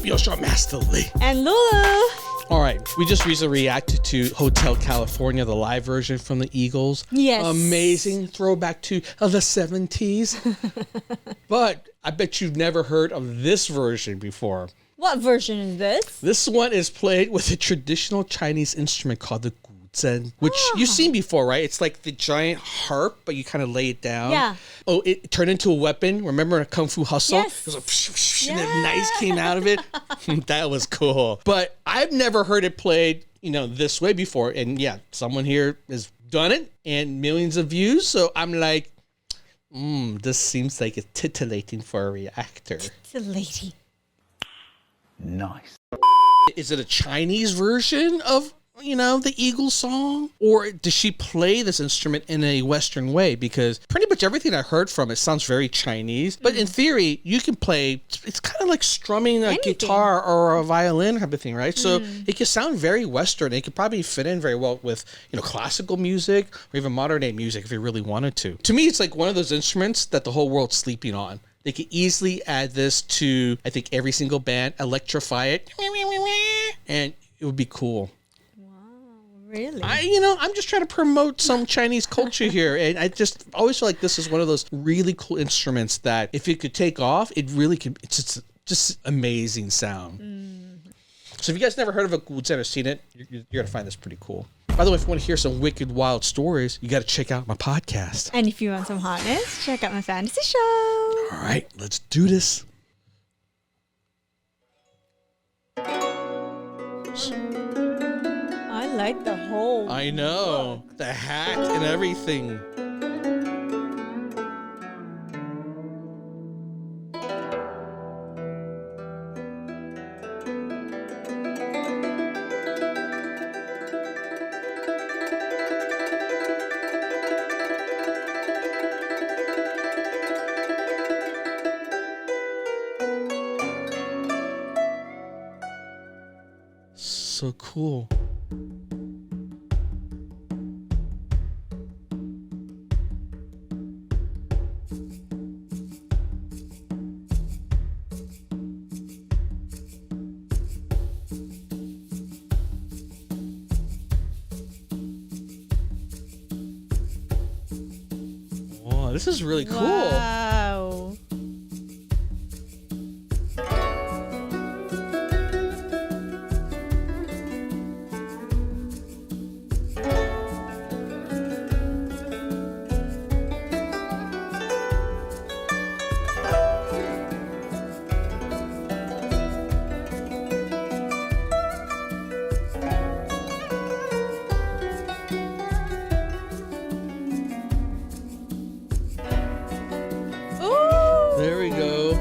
Yoshua Master Lee. And Lulu. All right, we just recently reacted to Hotel California, the live version from the Eagles. Yes. Amazing throwback to the 70s. But I bet you've never heard of this version before. What version is this? This one is played with a traditional Chinese instrument called the Guzheng, which you've seen before, right? It's like the giant harp, but you kind of lay it down. Yeah. Oh, it turned into a weapon. Remember in Kung Fu Hustle? Yes. It was like, and the knives came out of it. That was cool. But I've never heard it played, this way before. And yeah, someone here has done it and millions of views. So I'm like, this seems like it's titillating for a reactor. Titillating. Nice. Is it a Chinese version of, the Eagles song? Or does she play this instrument in a Western way? Because pretty much everything I heard from it sounds very Chinese. But in theory, you can play, it's kind of like strumming a guitar or a violin type of thing, right? So it can sound very Western. It could probably fit in very well with, classical music or even modern day music if you really wanted to. To me, it's like one of those instruments that the whole world's sleeping on. They could easily add this to, I think, every single band, electrify it, and it would be cool. Really? I'm just trying to promote some Chinese culture here. And I just always feel like this is one of those really cool instruments that if it could take off, it really could. It's just amazing sound. So if you guys never heard of a Guzheng or seen it, you're going to find this pretty cool. By the way, if you want to hear some wicked, wild stories, you got to check out my podcast. And if you want some hotness, check out my fantasy show. All right, let's do this. I like the whole. I know. The hat and everything. So cool. Wow, this is really cool. Wow. There we go.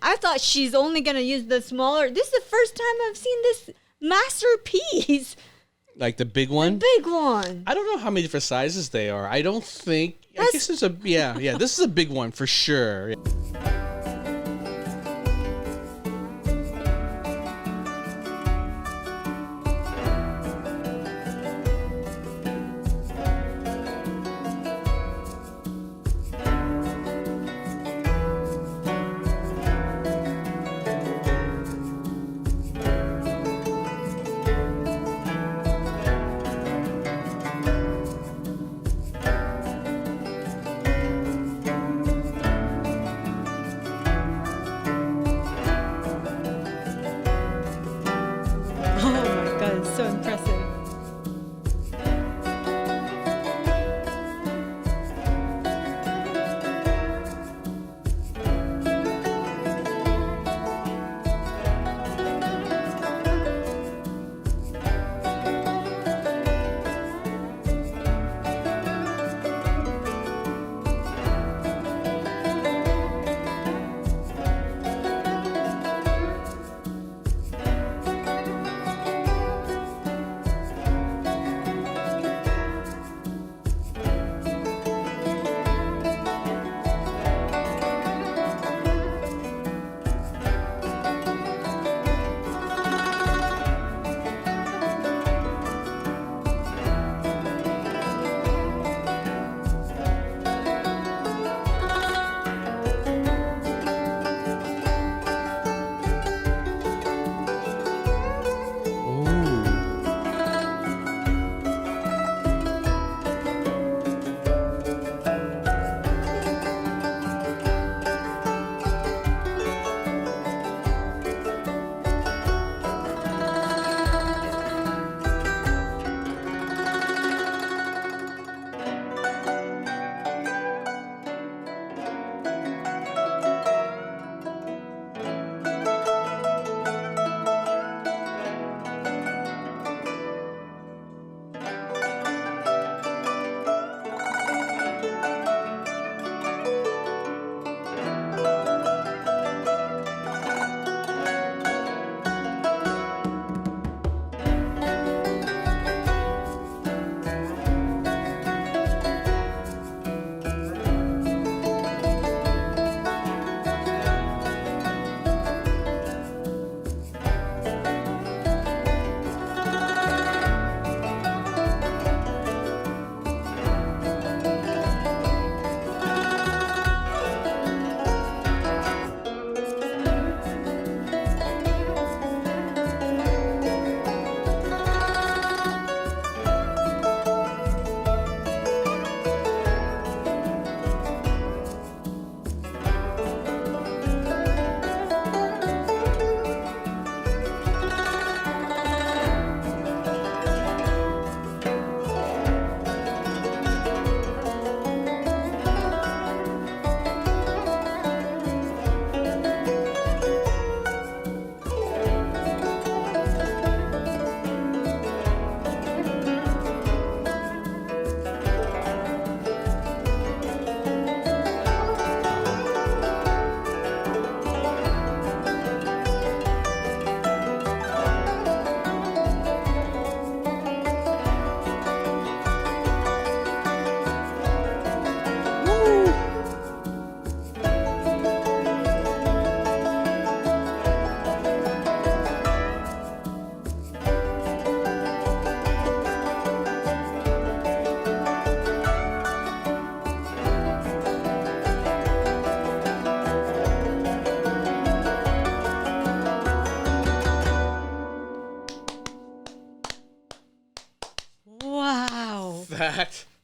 I thought she's only going to use the smaller. This is the first time I've seen this masterpiece. Like the big one? The big one. I don't know how many different sizes they are. I don't think. I guess it's a. Yeah. This is a big one for sure.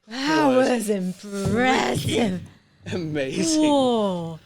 That was impressive. Amazing. Whoa.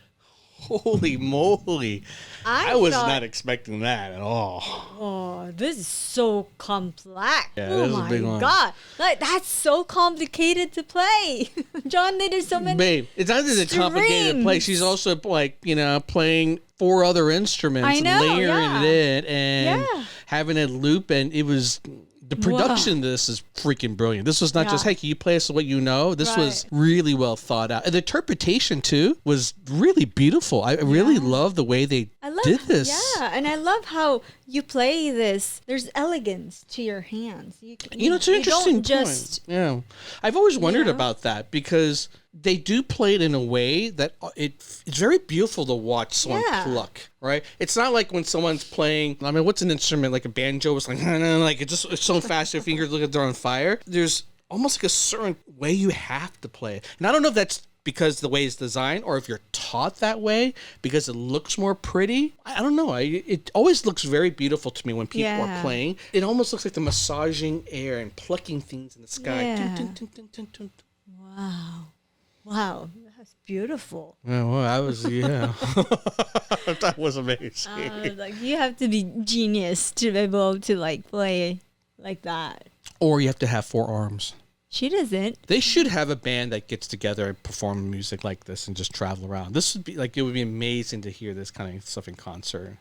Holy moly. I was thought, not expecting that at all. Oh, this is so complex. Yeah, oh this is a my big one. God. Like, that's so complicated to play. John needed so many. Babe, it's not just a complicated play. She's also like, playing 4 other instruments I know, and layering yeah. it in and having it loop, and it was the production Whoa. of this is freaking brilliant. This was not just, Yeah. hey, can you play us what you know? This was Right. really well thought out. And the interpretation too was really beautiful. I really love the way they did this. Yeah, and I love how you play this. There's elegance to your hands. It's an interesting don't just Yeah. I've always wondered know? about that because they do play it in a way that it's very beautiful to watch someone pluck, right? It's not like when someone's playing, what's an instrument? Like a banjo? It's like, like it's so fast your fingers look like they're on fire. There's almost like a certain way you have to play it. And I don't know if that's because the way it's designed or if you're taught that way because it looks more pretty. I don't know. It always looks very beautiful to me when people are playing. It almost looks like the massaging air and plucking things in the sky. Yeah. Dun, dun, dun, dun, dun, dun. Wow, that's beautiful. Yeah, well, that was, that was amazing. Like you have to be genius to be able to like play like that. Or you have to have 4 arms. She doesn't. They should have a band that gets together and perform music like this and just travel around. This would be like, it would be amazing to hear this kind of stuff in concert.